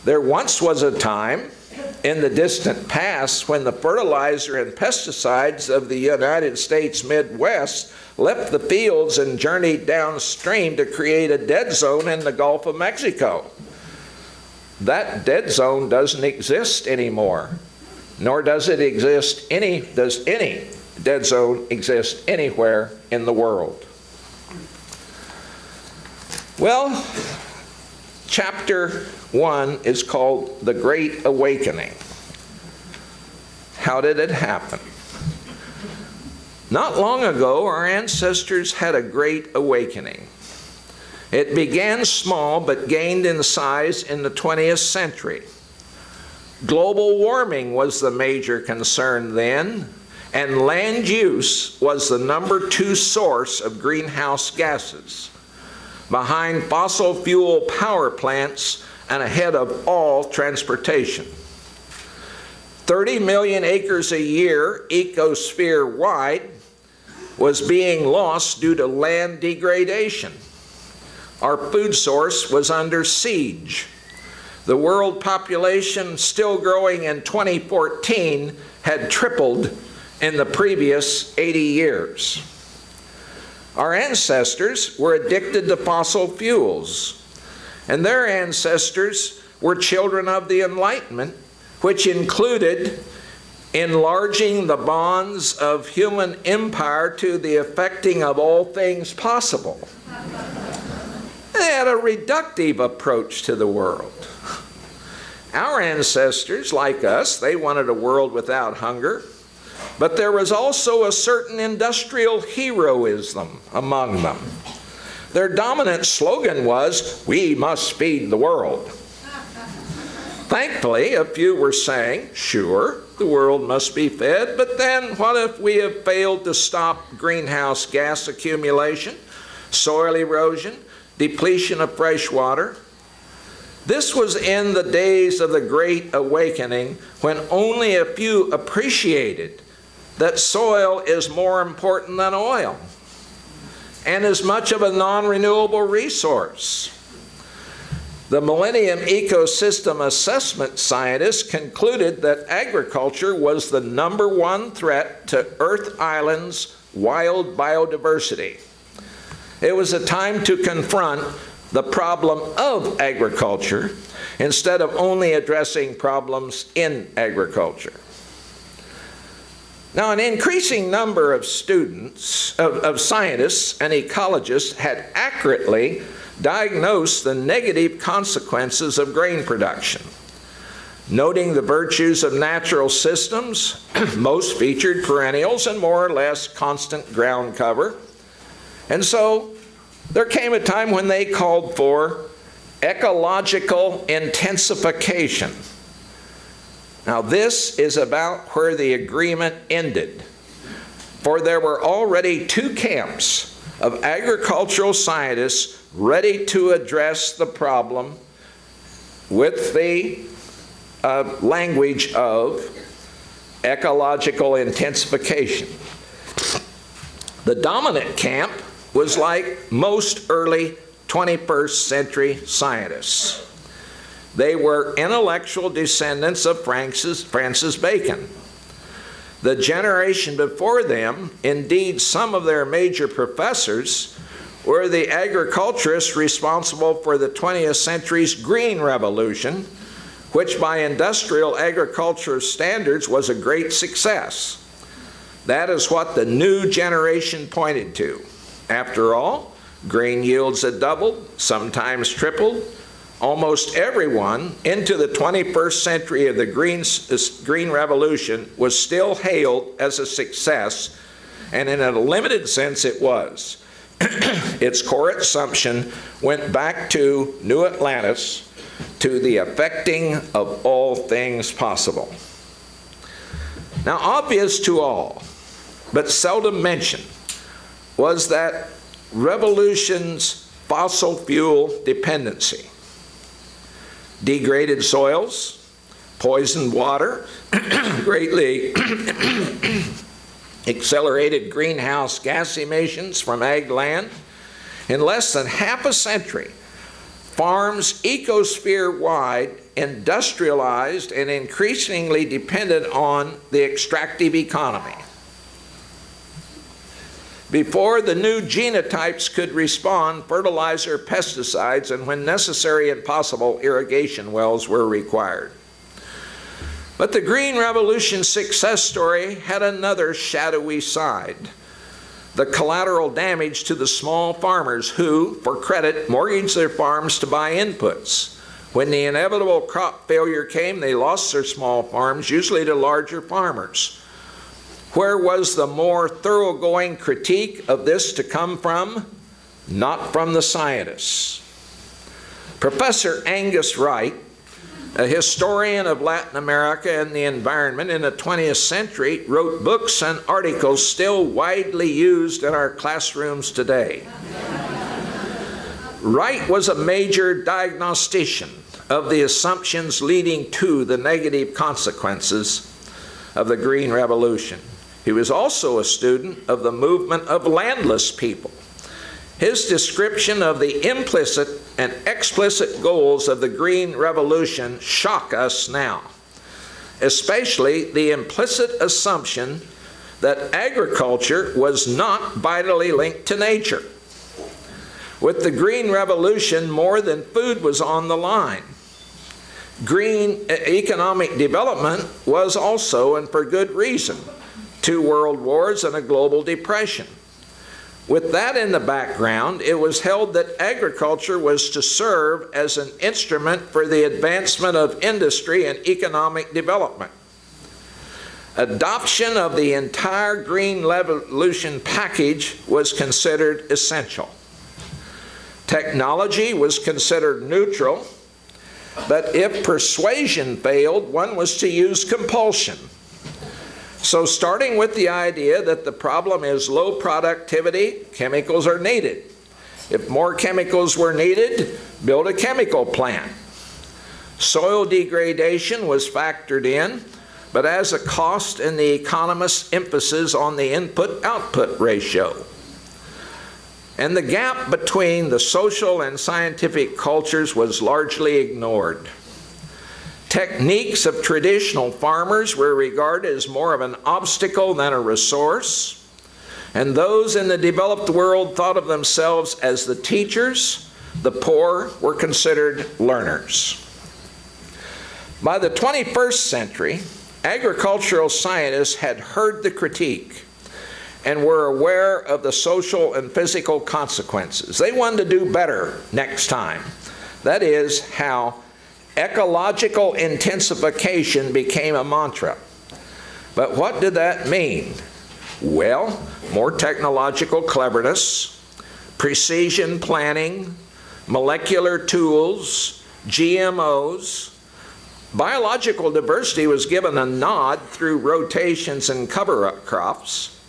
There once was a time in the distant past when the fertilizer and pesticides of the United States Midwest left the fields and journeyed downstream to create a dead zone in the Gulf of Mexico. That dead zone doesn't exist anymore, nor does it exist does any dead zone exist anywhere in the world. Well, chapter 1 is called The Great Awakening. How did it happen? Not long ago, our ancestors had a great awakening. It began small but gained in size in the 20th century. Global warming was the major concern then, and land use was the #2 source of greenhouse gases, behind fossil fuel power plants and ahead of all transportation. 30 million acres a year, ecosphere-wide, was being lost due to land degradation. Our food source was under siege. The world population, still growing in 2014, had tripled in the previous 80 years. Our ancestors were addicted to fossil fuels, and their ancestors were children of the Enlightenment, which included enlarging the bonds of human empire to the effecting of all things possible. They had a reductive approach to the world. Our ancestors, like us, they wanted a world without hunger, but there was also a certain industrial heroism among them. Their dominant slogan was, "We must feed the world." Thankfully, a few were saying, sure, the world must be fed, but then what if we have failed to stop greenhouse gas accumulation, soil erosion, depletion of fresh water? This was in the days of the Great Awakening, when only a few appreciated that soil is more important than oil and is much of a non-renewable resource. The Millennium Ecosystem Assessment scientists concluded that agriculture was the #1 threat to Earth Island's wild biodiversity. It was a time to confront the problem of agriculture instead of only addressing problems in agriculture. Now, an increasing number of scientists and ecologists had accurately diagnosed the negative consequences of grain production. Noting the virtues of natural systems, most featured perennials and more or less constant ground cover. And so there came a time when they called for ecological intensification. Now this is about where the agreement ended, for there were already 2 camps of agricultural scientists ready to address the problem with the language of ecological intensification. The dominant camp was like most early 21st century scientists. They were intellectual descendants of Francis Bacon. The generation before them, indeed some of their major professors, were the agriculturists responsible for the 20th century's Green Revolution, which by industrial agriculture standards was a great success. That is what the new generation pointed to. After all, grain yields had doubled, sometimes tripled. Almost everyone into the 21st century of the Green Revolution was still hailed as a success, and in a limited sense it was. Its core assumption went back to New Atlantis, to the effecting of all things possible. Now, obvious to all, but seldom mentioned, was that revolution's fossil fuel dependency. Degraded soils, poisoned water, greatly accelerated greenhouse gas emissions from ag land. In less than half a century, farms ecosphere-wide, industrialized, and increasingly dependent on the extractive economy. Before the new genotypes could respond, fertilizer, pesticides, and when necessary and possible, irrigation wells were required. But the Green Revolution's success story had another shadowy side: the collateral damage to the small farmers who, for credit, mortgaged their farms to buy inputs. When the inevitable crop failure came, they lost their small farms, usually to larger farmers. Where was the more thoroughgoing critique of this to come from? Not from the scientists. Professor Angus Wright, a historian of Latin America and the environment in the 20th century, wrote books and articles still widely used in our classrooms today. Wright was a major diagnostician of the assumptions leading to the negative consequences of the Green Revolution. He was also a student of the movement of landless people. His description of the implicit and explicit goals of the Green Revolution shock us now, especially the implicit assumption that agriculture was not vitally linked to nature. With the Green Revolution, more than food was on the line. Green economic development was also, and for good reason, 2 world wars and a global depression. With that in the background, it was held that agriculture was to serve as an instrument for the advancement of industry and economic development. Adoption of the entire Green Revolution package was considered essential. Technology was considered neutral, but if persuasion failed, one was to use compulsion. So starting with the idea that the problem is low productivity, chemicals are needed. If more chemicals were needed, build a chemical plant. Soil degradation was factored in, but as a cost, and the economist's emphasis on the input-output ratio. And the gap between the social and scientific cultures was largely ignored. Techniques of traditional farmers were regarded as more of an obstacle than a resource, and those in the developed world thought of themselves as the teachers. The poor were considered learners. By the 21st century, agricultural scientists had heard the critique and were aware of the social and physical consequences. They wanted to do better next time. That is how ecological intensification became a mantra. But what did that mean? Well, more technological cleverness, precision planning, molecular tools, GMOs. Biological diversity was given a nod through rotations and cover-up crops,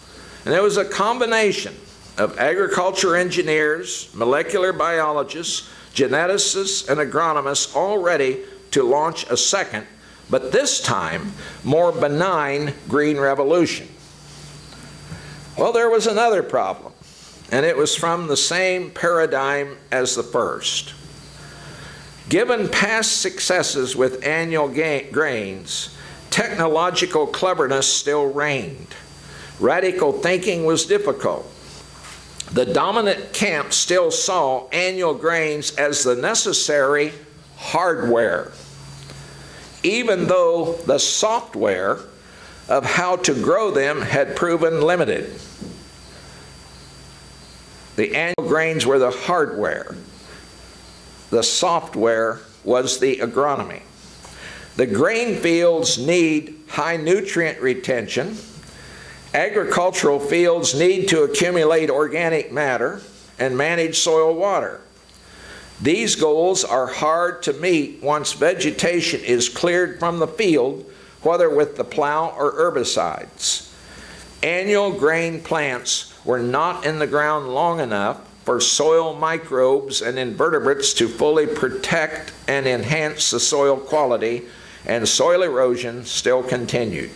and it was a combination of agriculture engineers, molecular biologists, geneticists, and agronomists all ready to launch a second, but this time more benign, Green Revolution. Well, there was another problem, and it was from the same paradigm as the first. Given past successes with annual grains, technological cleverness still reigned. Radical thinking was difficult. The dominant camp still saw annual grains as the necessary hardware, even though the software of how to grow them had proven limited. The annual grains were the hardware. The software was the agronomy. The grain fields need high nutrient retention. Agricultural fields need to accumulate organic matter and manage soil water. These goals are hard to meet once vegetation is cleared from the field, whether with the plow or herbicides. Annual grain plants were not in the ground long enough for soil microbes and invertebrates to fully protect and enhance the soil quality, and soil erosion still continued.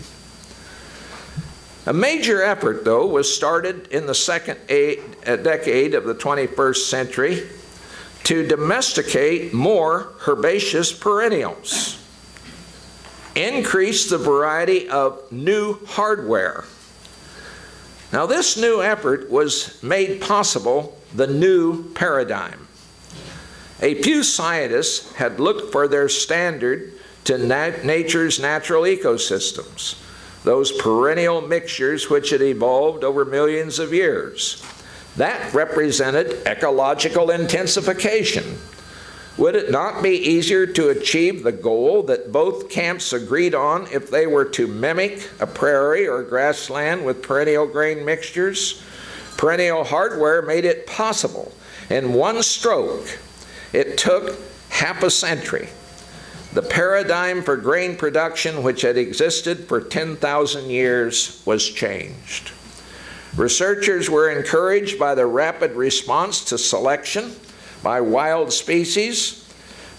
A major effort, though, was started in the second decade of the 21st century to domesticate more herbaceous perennials, increase the variety of new hardware. Now, this new effort was made possible the new paradigm. A few scientists had looked for their standard to nature's natural ecosystems, those perennial mixtures which had evolved over millions of years. That represented ecological intensification. Would it not be easier to achieve the goal that both camps agreed on if they were to mimic a prairie or grassland with perennial grain mixtures? Perennial hardware made it possible in one stroke. It took half a century. The paradigm for grain production, which had existed for 10,000 years, was changed. Researchers were encouraged by the rapid response to selection by wild species.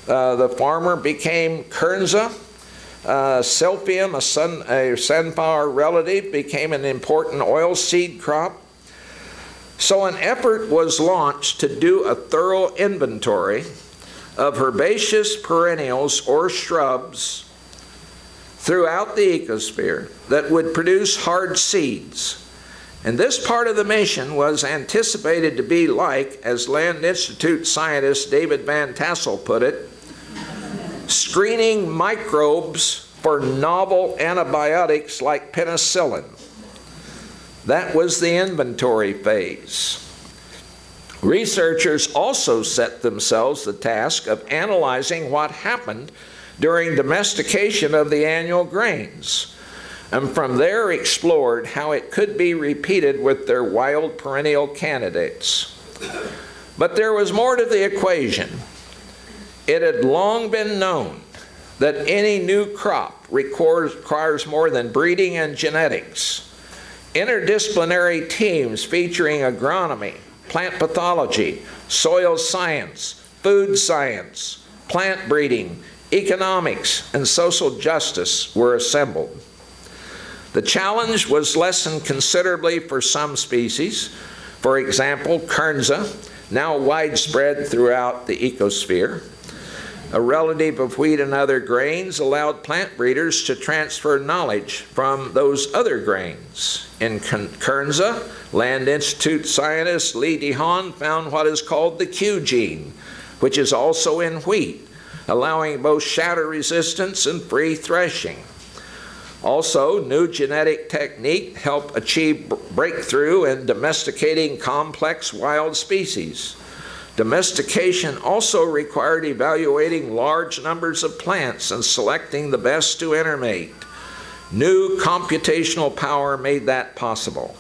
The farmer became Kernza. Silphium, a sunflower relative, became an important oilseed crop. So an effort was launched to do a thorough inventory of herbaceous perennials or shrubs throughout the ecosphere that would produce hard seeds. And this part of the mission was anticipated to be like, as Land Institute scientist David Van Tassel put it, screening microbes for novel antibiotics like penicillin. That was the inventory phase. Researchers also set themselves the task of analyzing what happened during domestication of the annual grains, and from there explored how it could be repeated with their wild perennial candidates. But there was more to the equation. It had long been known that any new crop requires more than breeding and genetics. Interdisciplinary teams featuring agronomy, plant pathology, soil science, food science, plant breeding, economics, and social justice were assembled. The challenge was lessened considerably for some species. For example, Kernza, now widespread throughout the ecosphere. A relative of wheat and other grains allowed plant breeders to transfer knowledge from those other grains. In Kernza, Land Institute scientist Lee DeHaan found what is called the Q gene, which is also in wheat, allowing both shatter resistance and free threshing. Also, new genetic technique helped achieve breakthrough in domesticating complex wild species. Domestication also required evaluating large numbers of plants and selecting the best to intermate. New computational power made that possible.